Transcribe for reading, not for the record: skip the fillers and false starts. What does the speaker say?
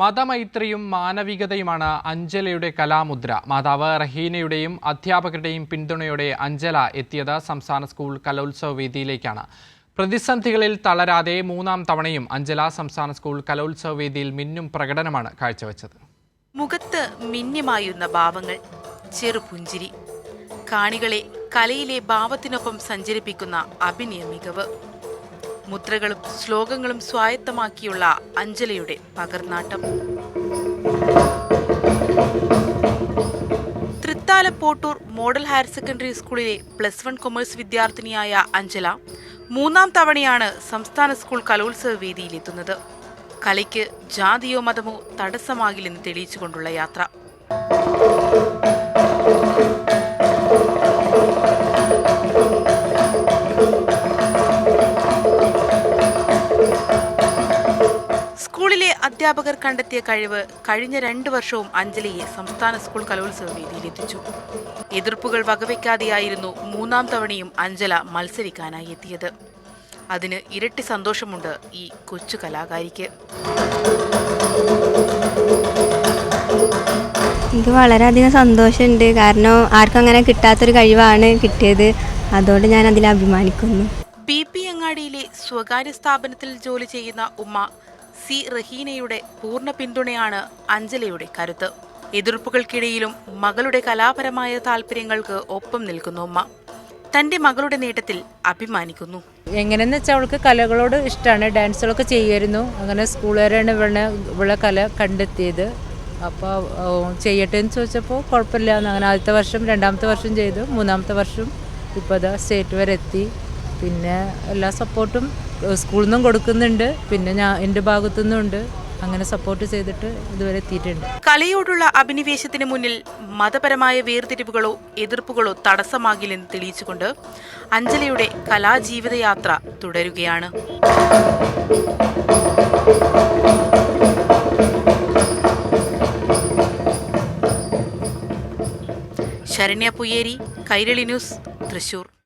മതമൈത്രിയും മാനവികതയുമാണ് അഞ്ജലയുടെ കലാമുദ്ര. മാതാവ് റഹീനയുടെയും അധ്യാപകരുടെയും പിന്തുണയോടെ അഞ്ജല എത്തിയത് സംസ്ഥാന സ്കൂൾ കലോത്സവ വേദിയിലേക്കാണ്. പ്രതിസന്ധികളിൽ തളരാതെ മൂന്നാം തവണയും അഞ്ജല സംസ്ഥാന സ്കൂൾ കലോത്സവ വേദിയിൽ മിന്നും പ്രകടനമാണ് കാഴ്ചവെച്ചത്. മുഖത്ത് മിന്നിമായുന്ന ഭാവങ്ങൾ, ചെറുപുഞ്ചിരി, കാണികളെ കലയിലെ ഭാവത്തിനൊപ്പം സഞ്ചരിപ്പിക്കുന്ന അഭിനയ മികവ്, മുദ്രകളും ശ്ലോകങ്ങളും സ്വായത്തമാക്കിയുള്ള അഞ്ജലയുടെ പകർന്നാട്ടം. തൃത്താലപ്പോട്ടൂർ മോഡൽ ഹയർ സെക്കൻഡറി സ്കൂളിലെ +1 കൊമേഴ്സ് വിദ്യാർത്ഥിനിയായ അഞ്ജല മൂന്നാം തവണയാണ് സംസ്ഥാന സ്കൂൾ കലോത്സവ വേദിയിലെത്തുന്നത്. കലയ്ക്ക് ജാതിയോ മതമോ തടസ്സമാകില്ലെന്ന് തെളിയിച്ചുകൊണ്ടുള്ള യാത്ര. സ്കൂളിലെ അധ്യാപകർ കണ്ടെത്തിയ കഴിവ് കഴിഞ്ഞ 2 വർഷവും അഞ്ജലിയെ സംസ്ഥാന സ്കൂൾ കലോത്സവ വേദിയിലെത്തിച്ചു. എതിർപ്പുകൾ വകവെക്കാതെയായിരുന്നു മൂന്നാം തവണയും അഞ്ജല മത്സരിക്കാനായി എത്തിയത്. അതിന് ഇരട്ടി സന്തോഷമുണ്ട് ഈ കൊച്ചു കലാകാരിക്ക്. എനിക്ക് വളരെയധികം സന്തോഷമുണ്ട്. കാരണം ആർക്കും അങ്ങനെ കിട്ടാത്തൊരു കഴിവാണ് കിട്ടിയത്. അതുകൊണ്ട് ഞാൻ അതിൽ അഭിമാനിക്കുന്നു. BP അങ്ങാടിയിലെ സ്വകാര്യ സ്ഥാപനത്തിൽ ജോലി ചെയ്യുന്ന ഉമ്മ സി റഹീനയുടെ പൂർണ്ണ പിന്തുണയാണ് അഞ്ജലയുടെ കരുത്ത്. എതിർപ്പുകൾക്കിടയിലും മകളുടെ കലാപരമായ താല്പര്യങ്ങൾക്ക് ഒപ്പം നിൽക്കുന്നു ഉമ്മ. തന്റെ മകളുടെ നേട്ടത്തിൽ അഭിമാനിക്കുന്നു. എങ്ങനെയെന്ന് വെച്ചാൽ അവൾക്ക് കലകളോട് ഇഷ്ടമാണ്. ഡാൻസുകളൊക്കെ ചെയ്യുമായിരുന്നു. അങ്ങനെ സ്കൂളുകാരാണ് ഇവിടെ കല കണ്ടെത്തിയത്. അപ്പോൾ ചെയ്യട്ടെ എന്ന് ചോദിച്ചപ്പോൾ കുഴപ്പമില്ല. അങ്ങനെ ആദ്യത്തെ വർഷം, 2ാമത്തെ വർഷം ചെയ്തു, 3ാമത്തെ വർഷം ഇപ്പോൾ അത് സ്റ്റേറ്റ് വരെ എത്തി. പിന്നെ എല്ലാ സപ്പോർട്ടും സ്കൂളിൽ നിന്നും കൊടുക്കുന്നുണ്ട്. പിന്നെ എൻ്റെ ഭാഗത്തു നിന്നുണ്ട്. അങ്ങനെ സപ്പോർട്ട് ചെയ്തിട്ട് ഇതുവരെ എത്തിയിട്ടുണ്ട്. കലയോടുള്ള അഭിനിവേശത്തിന് മുന്നിൽ മതപരമായ വേർതിരിവുകളോ എതിർപ്പുകളോ തടസ്സമാകില്ലെന്ന് തെളിയിച്ചുകൊണ്ട് അഞ്ജലയുടെ കലാജീവിതയാത്ര തുടരുകയാണ്. ശരണ്യ പുയേരി, കൈരളി ന്യൂസ്, തൃശൂർ.